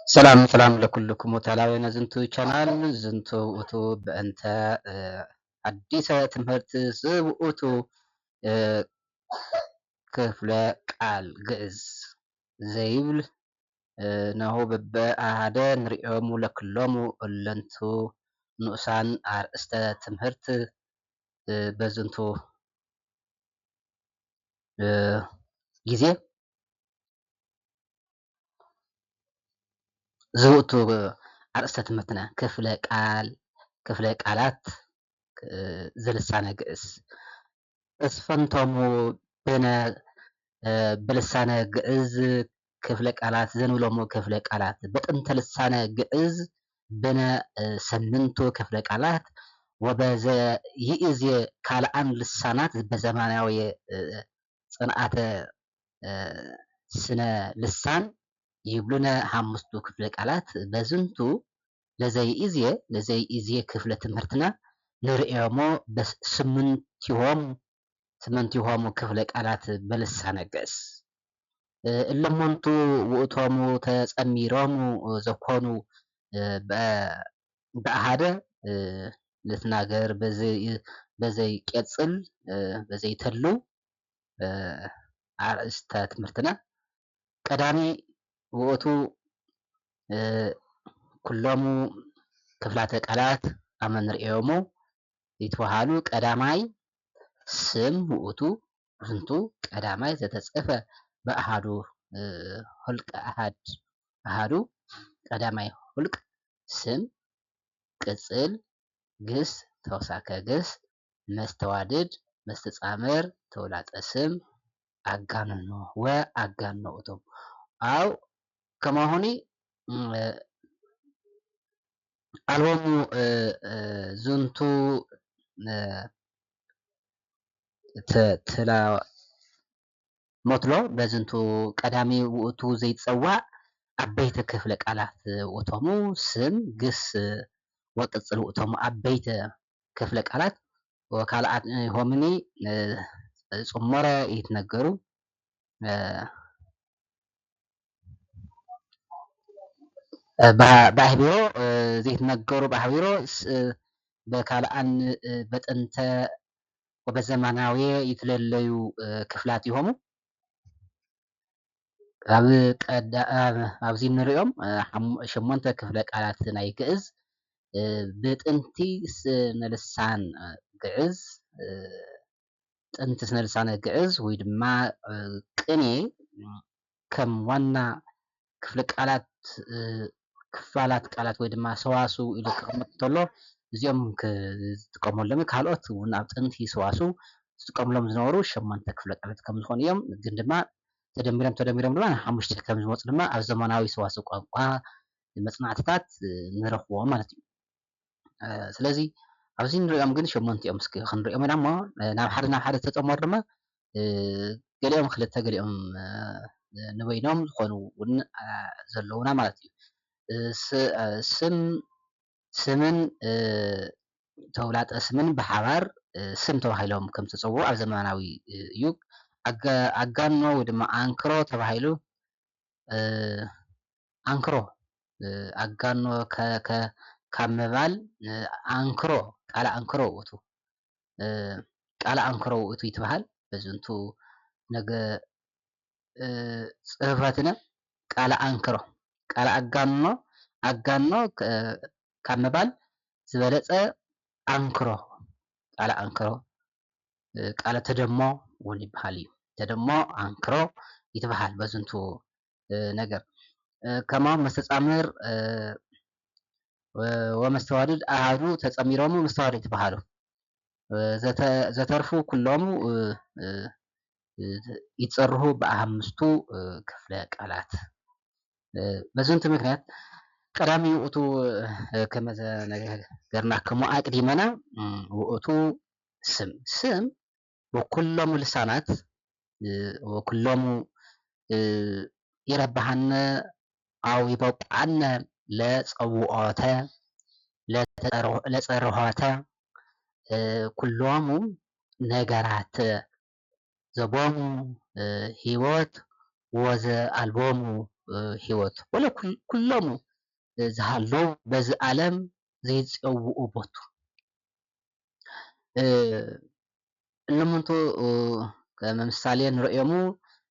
ሰላም ለኩልክሙ ተላበይነ ዝንቱ ቻናል ዝንቱ ውእቱ በእንተ ሐዲሰ ትምህርት ዝውእቱ ክፍለ ቃል ግዕዝ ዘይብል ናሁ በበአሃደ ንሪኦሙ ለክሎሙ እለንቱ ንኡሳን አርእስተ ትምህርት በዝንቱ ጊዜ ዝውእቱ አርእስተ ትምህርትና ክፍለ ቃላት ዘልሳነ ግዕዝ እስፈንቶሙ በልሳነ ግዕዝ ክፍለ ቃላት ዘንብሎሙ ክፍለ ቃላት በጥንተ ልሳነ ግዕዝ ብነ ሰምንቱ ክፍለ ቃላት ወበዘ ይእዜ ካልአን ልሳናት በዘመናዊ ጽንዓተ ስነ ልሳን ይብሉነ ሓሙሽቱ ክፍለ ቃላት በዝንቱ ለዘይእዜ ክፍለ ትምህርትና ንርእዮሞ ስምንቲሆሙ ክፍለ ቃላት በልሳነ ግዕዝ እለሞንቱ ውእቶሙ ተጸሚሮሙ ዘኮኑ በአሃደ ልትናገር በዘይቄጽል በዘይተሉ አርእስተ ትምህርትና ቀዳሚ ውእቱ ኩሎሙ ክፍላተ ቃላት አመ ንርእዮሙ ይትበሃሉ ቀዳማይ ስም ውእቱ ዝንቱ ቀዳማይ ዘተጽፈ በአሃዱ ሁልቀ አሃዱ ቀዳማይ ሁልቅ ስም ቅጽል ግስ ተወሳከ ግስ መስተዋድድ መስተጻምር ተውላጠ ስም አጋንኖ ወአጋንኖ ውእቶም አው ከማሆኒ አልቦሙ ዝንቱ ሞትሎ በዝንቱ ቀዳሚ ውእቱ ዘይጸዋዕ ዓበይቲ ክፍለ ቃላት ውእቶሙ ስም ግስ ወቅጽል ውእቶሙ ዓበይቲ ክፍለ ቃላት ወካልአት ሆምኒ ጽሞረ ይትነገሩ ባሕቢሮ ዘይትነገሩ ባሕቢሮ በካልአን በጥንተ ወበዘመናዊ ይትለለዩ ክፍላት ይሆሙ ኣብዚ ንሪኦም 8 ክፍለ ቃላት ናይ ግዕዝ ብጥንቲ ስነልሳን ግዕዝ ጥንቲ ስነልሳነ ግዕዝ ወይ ድማ ቅኔ ከም ዋና ክፋላት ቃላት ወይ ድማ ሰዋስው ኢሉ ክቕመጥ እንተሎ እዚኦም ዝጥቀመሎም ካልኦት እውን ኣብ ጥንቲ ሰዋስው ዝጥቀምሎም ዝነበሩ 8 ክፍለ ቃላት ከም ዝኾኑ እዮም ግን ድማ ተደሚሮም ድማ 5 ከም ዝመፁ ድማ ኣብ ዘመናዊ ሰዋስው ቋንቋ መጽናዕትታት ንረኽቦም ማለት እዩ። ስለዚ ኣብዚ ንሪኦም ግን 8 እዮም እስኪ ክንሪኦም ኢና እሞ ናብ ሓደ ተጠመሩ ድማ ገሊኦም ክልተ ገሊኦም ንበይኖም ዝኾኑ እውን ዘለውና ማለት እዩ። ስምን ተውላጠ ስምን ብሓባር ስም ተባሂሎም ከም ተጸውዑ ኣብ ዘመናዊ እዩ። አጋኖ ወይ ድማ አንክሮ ተባሂሉ አንክሮ አጋኖ ካብ ምባል አንክሮ ቃል አንክሮ ውእቱ ይትበሃል በዝንቱ ነገ ጽሕፈትነ ቃል አንክሮ ቃል አጋኖ ካብ ምባል ዝበለጸ አንክሮ ቃል አንክሮ ቃል ተደሞ እውን ይበሃል እዩ ተደሞ አንክሮ ይትበሃል በዝንቱ ነገር ከማም መስተጻምር ወመስተዋድድ አሃዱ ተጸሚሮሙ መስተዋድድ ይትበሃሉ ዘተርፉ ኩሎሙ ይጸርሑ በአምስቱ ክፍለ ቃላት በዝንቱ ምክንያት ቀዳሚ ውእቱ ከመዘ ነገርናክሙ አቅዲመና ውእቱ ስም ወኩሎሙ ልሳናት ወኩሎሙ ይረባሃነ አው ይበቁዓነ ለጸውዖተ ለጸርሖተ ኩሎሙ ነገራት ዘቦሙ ህይወት ወዘ አልቦሙ ህይወት ወለ ኩሎሙ ዝሃለው በዚ ዓለም ዘይፀውኡ ቦቱ እነምንቱ ከም ምሳሌ ንሪኦሙ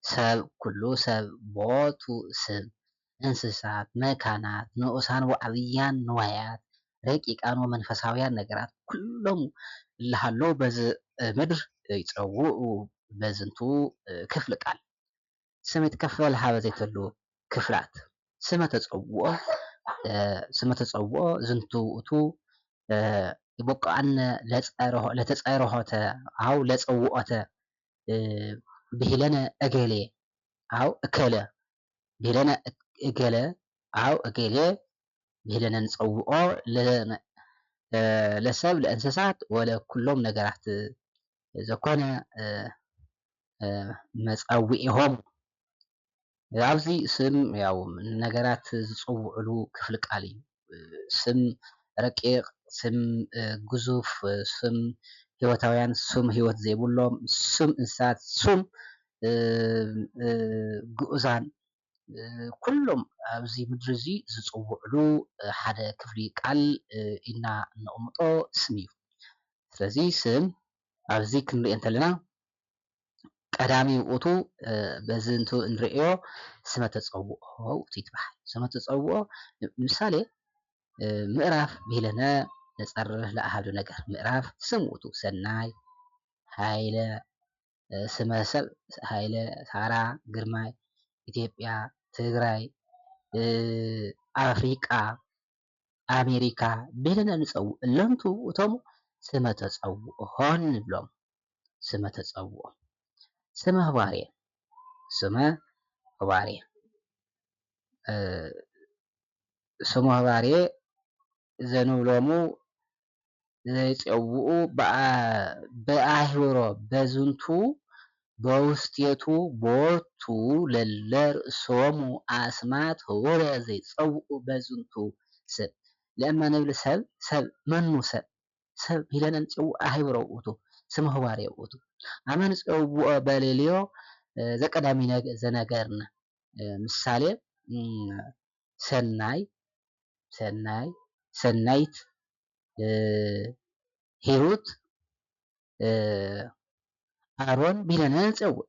ሰብ ኩሉ ሰብ ቦቱ ስም እንስሳት መካናት ንኡሳን ወዓብያን ንዋያት ረቂቃን ወመንፈሳውያን ነገራት ኩሎም ዝሃለው በዚ ምድር ይፀውኡ በዝንቱ ክፍሊ ቃል ስም ይትከፈል ሃበ ዘይተሉ ክፍላት ስመ ተፀውኦ ዝንቱ ውእቱ ይበቃዓነ ለተፀርሖተ አው ለፀውዖተ ብሂለነ እገሌ አው እከለ ብሂለነ እገለ አው እገሌ ብሂለነ ንፀውዖ ለሰብ ለእንስሳት ወለኩሎም ነገራት ዘኮነ መፀዊዒሆም ኣብዚ ስም ያው ነገራት ዝፅውዕሉ ክፍሊ ቃል እዩ። ስም ረቂቕ ስም ግዙፍ ስም ሂወታውያን ስም ሂወት ዘይብሎም ስም እንስሳት ስም ግኡዛን ኩሎም ኣብዚ ምድሪ እዚ ዝፅውዕሉ ሓደ ክፍሊ ቃል ኢልና ነቕምጦ ስም እዩ። ስለዚ ስም ኣብዚ ክንሪኦ እንተለና ቀዳሚ ውእቱ በዚ እንቱ ንሪኦ ስመ ተፀውዖ ውእቱ ይትበሃል። ስመ ተፀውዖ ምሳሌ ምዕራፍ ብሂለነ ነፀርህ ለአሃዱ ነገር ምዕራፍ ስም ውእቱ ሰናይ ሃይለ ስመ ሰብ ሃይለ ሳራ ግርማይ ኢትዮጵያ ትግራይ ኣፍሪቃ ኣሜሪካ ብሂለነ ንፀውዕ እሎምቱ እቶም ስመ ተፀውዖ ንብሎም ስመ ተፀውዖ ስመ ህባርየ ስመ ህባርየ ስመ ህባርየ ዘንብሎሙ ዘይፀውዑ ብኣህብሮ በዝንቱ በውስቴቱ ቦቱ ለለ ርእሶሙ ኣስማት ህቡረ ዘይፀውዑ በዝንቱ ሰብ ለእማ ንብል ሰብ መኑ ሰብ ኢለና ንፀውዕ ኣህብሮ ውእቱ ስመ ህባርየ ውእቱ ኣመ ንፀውዖ በልልዮ ዘቀዳሚ ዘነገርና ምሳሌ ሰናይት ሂሩት ኣሮን ብሂለነ ንፀውዕ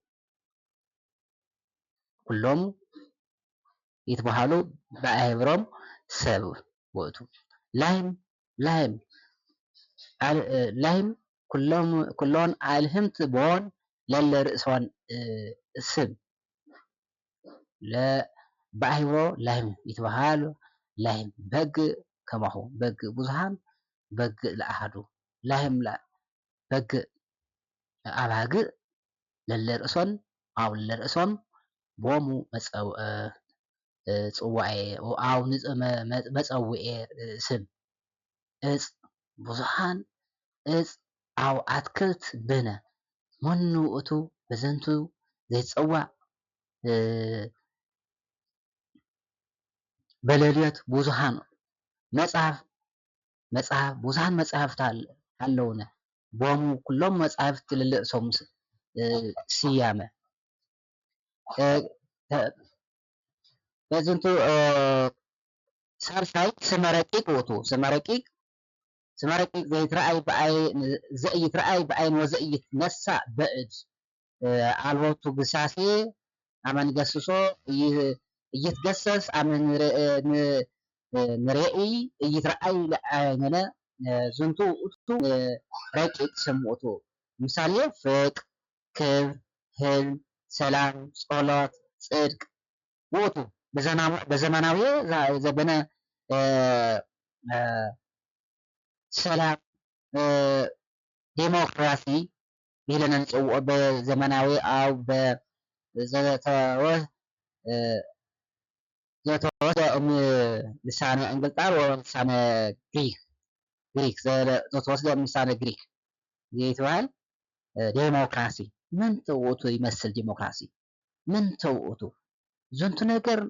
ኩሎም ይትበሃሉ ብኣህብሮም ሰብ ውእቱ ላህም ኩሎን ኣልህምቲ ቦን ለለ ርእሶን ስም ብኣህብሮ ላህም ይትበሃል ላህም በግእ ከማሁ በግእ ብዙሃን በግእ ለኣሃዱ ላህም በግእ ኣባግእ ለለ ርእሶን ኣው ለለ ርእሶም ቦሙ መፀውዒ ስም እፅ ብዙሃን እፅ ኣው ኣትክልት ብነ መኑ ውእቱ በዘንቱ ዘይፀዋዕ በለልዮት ብዙሃን መፅሓፍ ብዙሃን መፅሓፍቲ ኣለውነ ቦሙ ኩሎም መፅሓፍቲ ለለርእሶም ስያመ በዝንቱ ሳልሳይ ስመ ረቂቅ ውእቱ ስመ ረቂቅ ዘይትረአይ ብዓይን ወዘኢትነሳእ በእድ ኣልቦቱ ግሳሴ ኣመ ንገስሶ እይትገሰስ ኣመ ንርኢ እይትረአይ ለዓይንነ ዝንቱ ውእቱ ረቂቅ ስም ውእቱ ምሳሌ ፍቅ ክብር ህልም ሰላም ጸሎት ጽድቅ ውእቱ በዘመናዊ ዘበነ ሰላም ዴሞክራሲ ብሂለነ ንፅውዖ በዘመናዊ ኣው ዘተወስደ ልሳነ እንግልጣር ወልሳነ ግሪክ ዘተወስደ ልሳነ ግሪክ ይትበሃል ዴሞክራሲ ምን ተውእቱ ይመስል ዴሞክራሲ ምን ተውእቱ ዝንቱ ነገር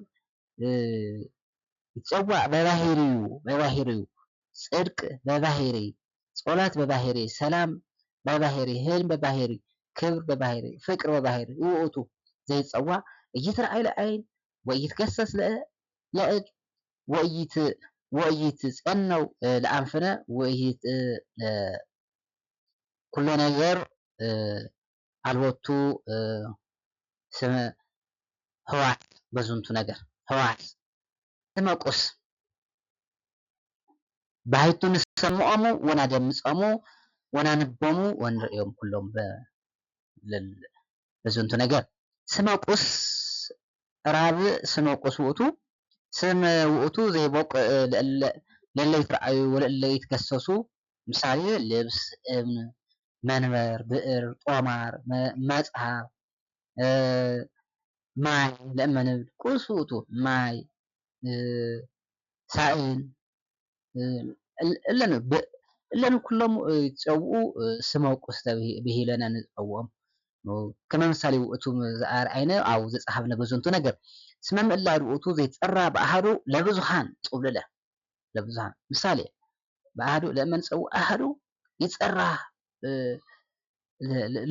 ይፀዋዕ በባህሪኡ ጽድቅ በባህሪ ጸሎት በባህሪ ሰላም በባህሪ ህልም በባህሪ ክብር በባህሪ ፍቅር በባህሪ ውእቱ ዘይፀዋዕ እይትረአይ ለዓይን ወኢይትገሰስ ለእድ ወኢይትጸነው ለአንፍነ ኩሉ ነገር አልቦቱ ህዋት በዝንቱ ነገር ህዋት ስመቁስ ባሕቱ ንሰምዖሙ ወናደምጾሙ ወናንቦሙ ወንርእዮም ኩሎም በዝንቱ ነገር ስመቁስ ራብዕ ስመቁስ ውእቱ ስም ውእቱ ዘይበቁዕ ለእለ ይትረአዩ ወለእለ ይትገሰሱ ምሳሌ ልብስ፣ እብን፣ መንበር፣ ብዕር፣ ጦማር፣ መጽሐፍ፣ ማይ ለእመ ንብል ቁስ ውእቱ ማይ፣ ሳእን እለን ኩሎም ይጸውዑ ስመ ቁስ ተባሂለና ንጸውዖም ከመ ምሳሌ ውእቱ ዝአርአይነ አው ዘጸሓፍነ በዝንቱ ነገር ስመ ምዕላድ ውእቱ ዘይጸራ በአሐዱ ለብዙሃን ጥብልለ ለብዙሃን ምሳሌ በአሐዱ ለእመ ንጸውዕ አሐዱ ይጸራ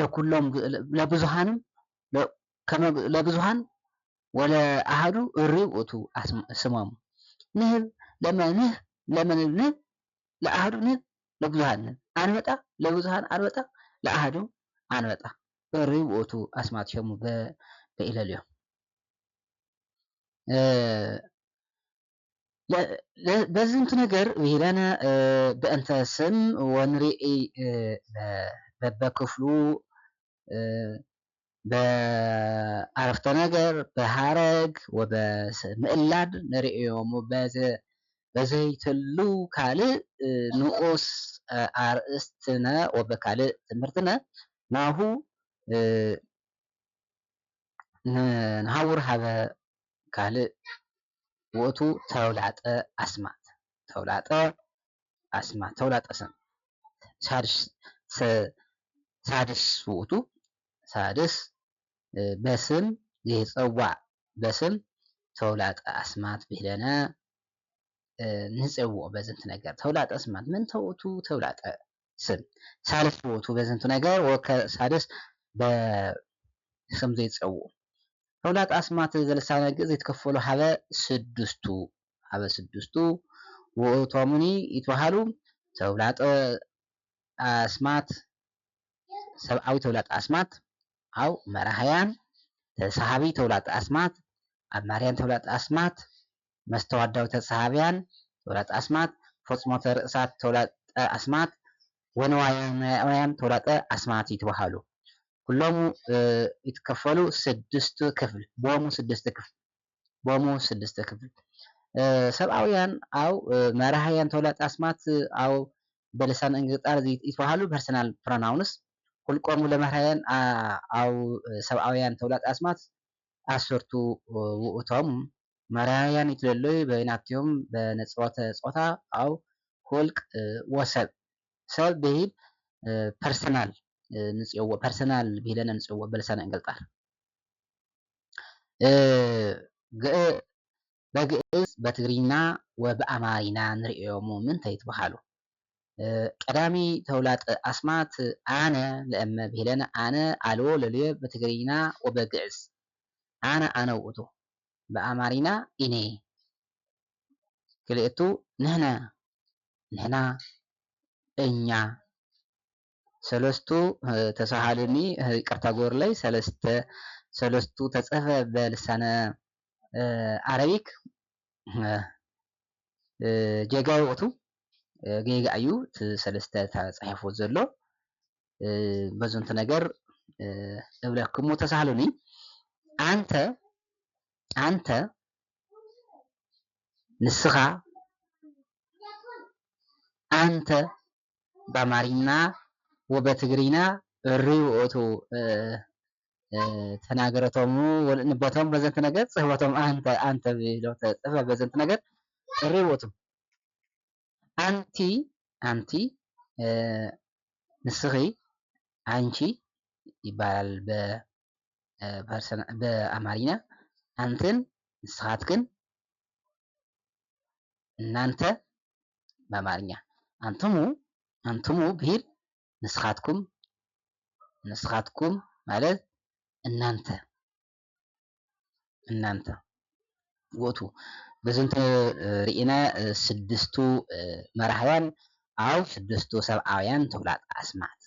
ለኩሎም ለብዙሃንም ለብዙሃን ወለአሐዱ እሪ ውእቱ ስሞሙ ንህብ ለእመ ንህብ ለአሐዱ ንህብ ለብዙሃን ንህብ አንበጣ ለብዙሃን አንበጣ ለአሐዱ አንበጣ እሪ ውእቱ አስማቲሆሙ በኢለልዮም በዝንቱ ነገር ብሂለነ በእንተ ስም ወንርኢ በበክፍሉ በአረፍተ ነገር በሐረግ ወበምዕላድ ንርእዮሙ በዘይትሉ ካልእ ንዑስ አርእስትነ ወበካልእ ትምህርትነ ናሁ ንሃውር ሀበ ካልእ ውእቱ ተውላጠ አስማት ተውላጠ ስም ሳድስ ውእቱ ሳድስ በስም ዘይጸዋዕ በስም ተውላጠ አስማት ብሂለነ ንጽውዖ በዝንቱ ነገር ተውላጠ አስማት ምን ተውእቱ ተውላጠ ስም ሳልስ ውእቱ በዝንቱ ነገር ሳድስ በስም ዘይጸውዑ ተውላጠ አስማት ዘልሳነ ግእዝ ይትከፈሉ ሀበ ስድስቱ ውእቶሙኒ ይትበሃሉ ተውላጠ አስማት ሰብአዊ ተውላጠ አስማት አው መራሕያን ተሳሃቢ ተውላጠ አስማት አማርያን ተውላጠ አስማት መስተዋዳዊ ተሳሃብያን ተውላጠ አስማት ፈጽሞተ ርእሳት ተውላጠ አስማት ወንዋያውያን ተውላጠ አስማት ይትበሃሉ ኩሎሙ ይትከፈሉ ስድስት ክፍል ቦሙ ስድስተ ክፍል ሰብአውያን አው መራሕያን ተውላጠ አስማት አው በልሳነ እንግሊጣር ይትበሃሉ ፐርሰናል ፕሮናውንስ ሁልቆሙ ለመራሕያን አው ሰብአውያን ተውላጠ አስማት አስርቱ ውእቶም መራሕያን ይትለለዩ በይናትዮም በነጽሮተ ጾታ አው ሁልቅ ወሰብ ሰብ ብሂል ፐርሰናል ንጽውዖ ፐርሰናል ብሂለነ ንጽውዖ በልሳነ እንግሊጣር በግዕዝ በትግርኛ ወበአማርኛ ንርእዮሙ ምንታይ ይትበሃሉ ቀዳሚ ተውላጠ አስማት አነ ለእመ ብሂለነ አነ አልቦ ለልየ በትግርኛ ወበግዕዝ አነ ውእቱ በአማርኛ ኢኔ ክልኤቱ ንሕና እኛ ሰለስቱ ተሳሃሉኒ ይቅርታ ጎርለይ ሰለስቱ ተጽሕፈ በልሳነ አረቢክ ጌጋይ ውእቱ ጌጋ እዩ እቲ ሰለስተ ተጻሒፉ ዘሎ በዝንቱ ነገር እብለክሙ ተሳሃሉኒ አንተ ንስኻ አንተ በአማርኛ ወበትግርኛ እሪ ውእቱ ተናገረቶሙ ንቦቶም በዘንቱ ነገር ጽሕፈቶም አንተ ብሎ ተጽሕፈ በዘንቱ ነገር እሪ ውእቱ አንቲ ንስኺ አንቺ ይባላል በአማርኛ አንተን ንስኻትክን እናንተ በአማርኛ አንትሙ ብሂል ንስኻትኩም ማለት እናንተ ውእቱ በዝንተ ርኢና ስድስቱ መራሕያን ኣብ ስድስቱ ሰብኣውያን ተውላጠ ኣስማት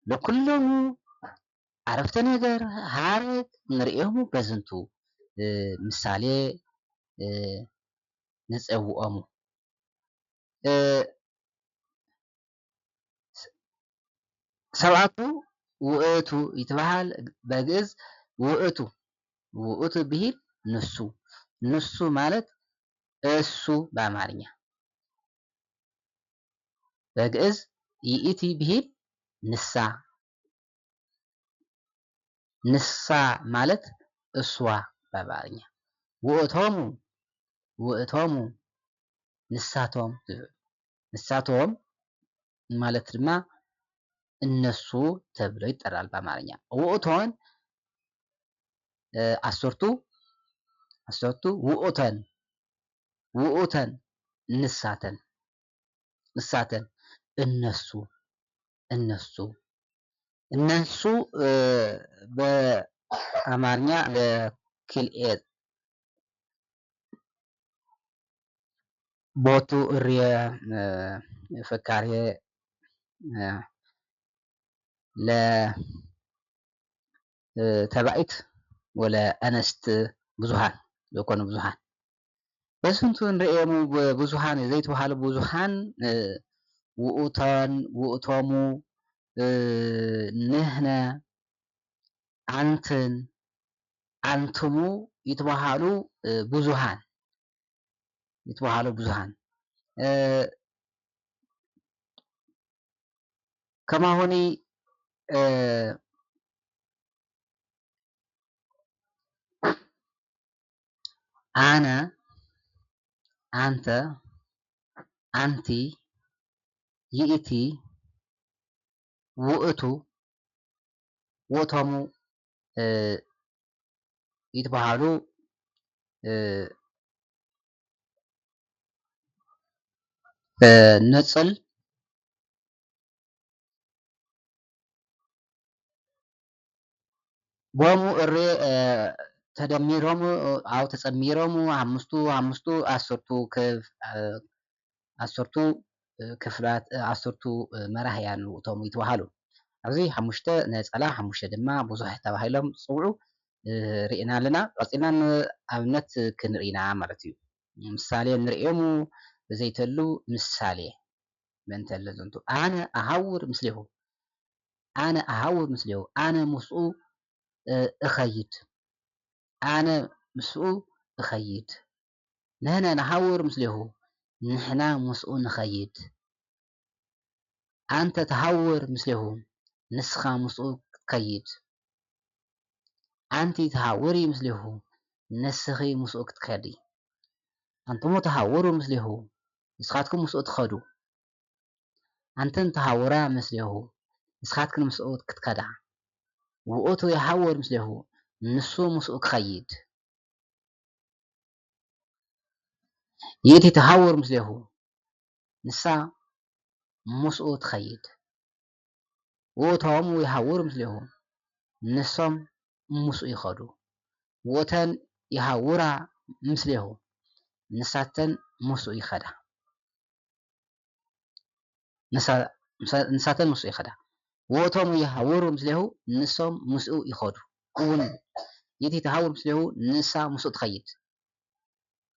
ለኩሎሙ ዓረፍተ ነገር ሃረግ ንሪኦሙ በዝንቱ ምሳሌ ንፀውዖሙ ሰብኣቱ ውእቱ ይትበሃል በግዕዝ ውእቱ ብሂል ንሱ ማለት እሱ በአማርኛ በግዕዝ ይእቲ ብሂል ንሳ ማለት እሷ በአማርኛ ውእቶሙ ንሳቶም ማለት ድማ እነሱ ተብሎ ይጠራል በአማርኛ። ውእቶን አሰርቱ ውእተን ንሳተን እነሱ በአማርኛ ለክልኤ ቦቱ እርየ ፈካርየ ለተባኢት ወለአነስት ብዙሃን ዝኾኑ ብዙሃን በስንቱ ንሪኦሙ ብዙሃን ዘይተባሃሉ ብዙሃን ውእቶን ውእቶሙ ንሕነ አንትን አንትሙ ይትበሃሉ ብዙሃን ከማሆኒ አነ አንተ አንቲ ይእቲ ውእቱ ውእቶሙ ይትበሃሉ ንፅል ቦሙ እሬ ተደሚሮሙ አው ተጸሚሮሙ አምስቱ ዓሰርቱ ክፍላት ዓሰርቱ መራሕያን ውእቶሙ ይትበሃሉ። ኣብዚ ሓሙሽተ ነፀላ ሓሙሽተ ድማ ብዙሕ ተባሂሎም ዝፅውዑ ርኢና ኣለና። ቀፂልና ንኣብነት ክንርኢና ማለት እዩ። ምሳሌ ንሪኦሙ ዘይተሉ ምሳሌ መንተለ ዝንቱ ኣነ ኣሃውር ምስሌሁ ኣነ ምስኡ እኸይድ ንሕነ ነሃውር ምስሌሁ ንሕና ምስኡ ንኸይድ አንተ ተሃውር ምስሌሁ ንስኻ ምስኡ ክትከይድ አንቲ ተሃውሪ ምስሌሁ ንስኺ ምስኡ ክትከዲ አንትሙ ተሃውሩ ምስሌሁ ንስኻትኩም ምስኡ ትኸዱ አንተን ተሃውራ ምስሌሁ ንስኻትክን ምስኡ ክትከዳ ውእቱ ይሃውር ምስሌሁ ንሱ ምስኡ ክኸይድ ይእቲ ተሃውር ምስሌሁ ንሳ ምስኡ ትኸይድ ውእቶሙ ይሃውሩ ምስሌሁ ንሶም ምስኡ ይኸዱ ውእተን ይሃውራ ምስሌሁ ንሳተን ምስኡ ይኸዳ ውእቶሙ ይሃውሩ ምስሌሁ ንሶም ምስኡ ይኸዱ እውን ይእቲ ተሃውር ምስሌሁ ንሳ ምስኡ ትኸይድ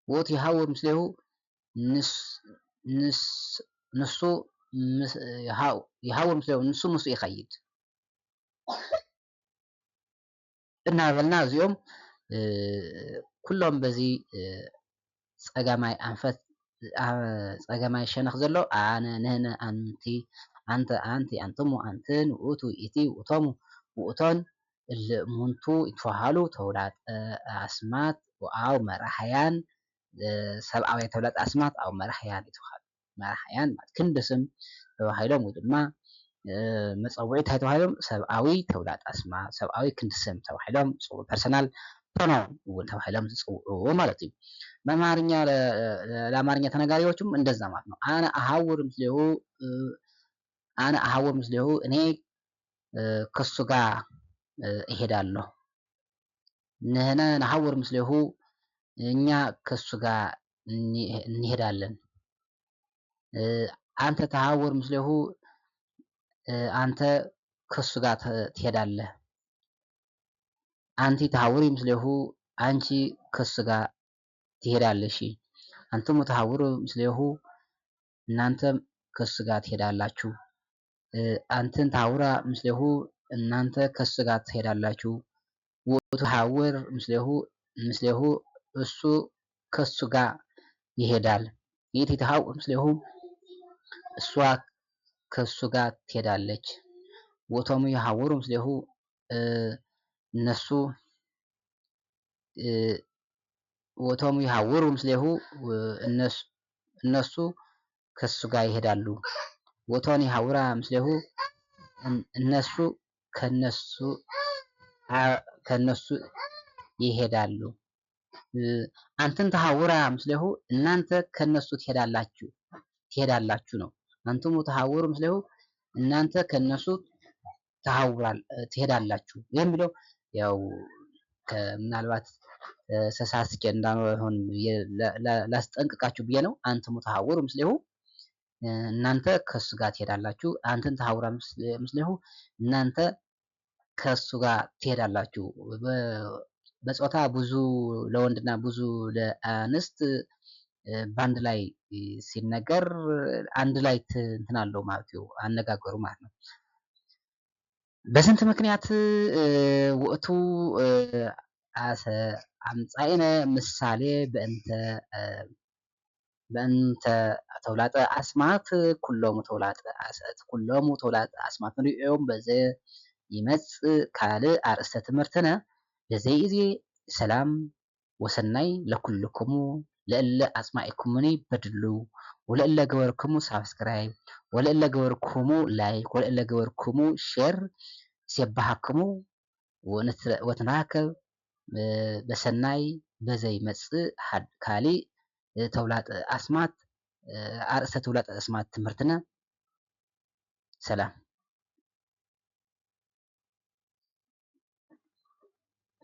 ውእቱ ይሃውር ምስሌሁ ንሱ ይሃውር ምስሌሁ ንሱ ምስኡ ይኸይድ እናበልና እዚኦም ኩሎም በዚ ፀጋማይ ኣንፈት ፀጋማይ ሸነኽ ዘሎ ኣነ ንሕነ አንቲ አንተ አንቲ አንትሙ አንትን ውእቱ ይእቲ ውእቶሙ ውእቶን እሙንቱ ይትበሃሉ ተውላጠ ኣስማት አው መራሕያን ሰብኣውያን ተውላጠ ኣስማት አው መራሕያን ይትበሃሉ መራሕያን ክንዲ ስም ተባሂሎም ወይ ድማ መፀውዒ እንታይ ተባሂሎም ሰብኣዊ ተውላጠ ኣስማት ሰብኣዊ ክንዲ ስም ተባሂሎም ዝፅውዑ ፐርሰናል ፕሮናውን እውን ተባሂሎም ዝፅውዑ ማለት እዩ። ለአማርኛ ተነጋሪዎችም እንደዛ ማለት ነው። አነ አሃውር ምስሌሁ እኔ ከሱ ጋር እሄዳለሁ። ንሕነ ነሃውር ምስሌሁ እኛ ከሱ ጋር እንሄዳለን። አንተ ተሐውር ምስሌሁ አንተ ከሱ ጋር ትሄዳለህ። አንቲ ተሐውሪ ምስሌሁ አንቺ ከሱ ጋር ትሄዳለሽ። አንትሙ ተሐውሩ ምስሌሁ እናንተም ከሱ ጋር ትሄዳላችሁ። አንትን ተሐውራ ምስሌሁ እናንተ ከሱ ጋር ትሄዳላችሁ። ውእቱ ተሐውር ምስሌሁ እሱ ከሱ ጋር ይሄዳል። ይእቲ ተሐውር ምስሌሁ እሷ ከሱ ጋር ትሄዳለች። ውእቶሙ ይሐውሩ ምስሌሁ እነሱ ውእቶሙ ይሐውሩ ምስሌሁ እነሱ ከሱ ጋር ይሄዳሉ። ውእቶን ይሐውራ ምስሌሁ እነሱ ከነሱ ይሄዳሉ። አንትን ተሐውራ ምስሌሁ እናንተ ከነሱ ትሄዳላችሁ ነው። አንትሙ ተሐውሩ ምስሌሁ እናንተ ከነሱ ትሄዳላችሁ የሚለው ያው ምናልባት ተሳስቼ እንዳልሆን ላስጠንቅቃችሁ ብዬ ነው። አንትሙ ተሐውሩ ምስሌሁ እናንተ ከሱ ጋር ትሄዳላችሁ። አንትን ተሐውራ ምስሌሁ እናንተ ከሱ ጋር ትሄዳላችሁ። በጾታ ብዙ ለወንድና ብዙ ለአንስት በአንድ ላይ ሲነገር አንድ ላይ እንትን አለው ማለት ነው፣ አነጋገሩ ማለት ነው። በስንት ምክንያት ውእቱ አምጻእነ ምሳሌ በእንተ ተውላጠ አስማት ኩሎሙ ተውላጠ አስማት ንሪኦም በዘ ይመጽእ ካልእ አርእስተ ትምህርትነ ለዘይእዜ ሰላም ወሰናይ ለኩልክሙ ለእለ አጽማኢኩሙኒ በድሉ ወለእለ ገበርክሙ ሳብስክራይብ ወለእለ ገበርክሙ ላይክ ወለእለ ገበርክሙ ሼር ሲባሃክሙ ወትንራከብ በሰናይ በዘይመጽእ ካሊእ ተውላጠ አስማት አርእስተ ተውላጠ አስማት ትምህርትነ ሰላም።